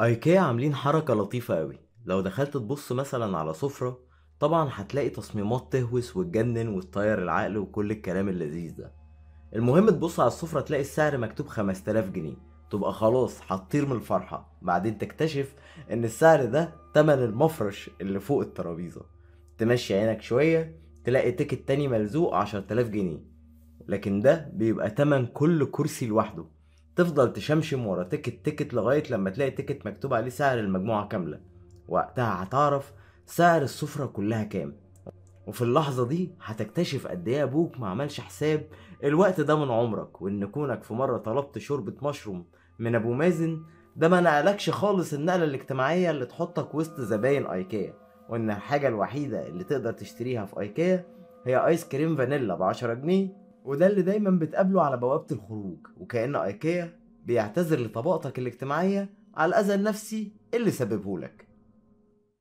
ايكيا عاملين حركة لطيفة قوي. لو دخلت تبص مثلا على سفرة، طبعا هتلاقي تصميمات تهوس وتجنن وتطير العقل وكل الكلام اللذيذ ده. المهم تبص على السفرة تلاقي السعر مكتوب 5000 جنيه، تبقى خلاص هتطير من الفرحة. بعدين تكتشف ان السعر ده تمن المفرش اللي فوق الترابيزة. تمشي عينك شوية تلاقي تيكت تاني ملزوق 10000 جنيه، لكن ده بيبقى تمن كل كرسي لوحده. تفضل تشمشم ورا تيكت تيكت لغاية لما تلاقي تيكت مكتوب عليه سعر المجموعة كاملة. وقتها هتعرف سعر السفرة كلها كام. وفي اللحظة دي هتكتشف قد ايه ابوك ما عملش حساب الوقت ده من عمرك، وان كونك في مرة طلبت شوربة مشروم من ابو مازن ده ما نقلكش خالص النقلة الاجتماعية اللي تحطك وسط زباين ايكيا. وان الحاجة الوحيدة اللي تقدر تشتريها في ايكيا هي ايس كريم فانيلا ب10 جنيه، وده اللي دايما بتقابله على بوابة الخروج. وكأن ايكيا بيعتذر لطبقتك الاجتماعية على الاذى النفسي اللي سببهولك.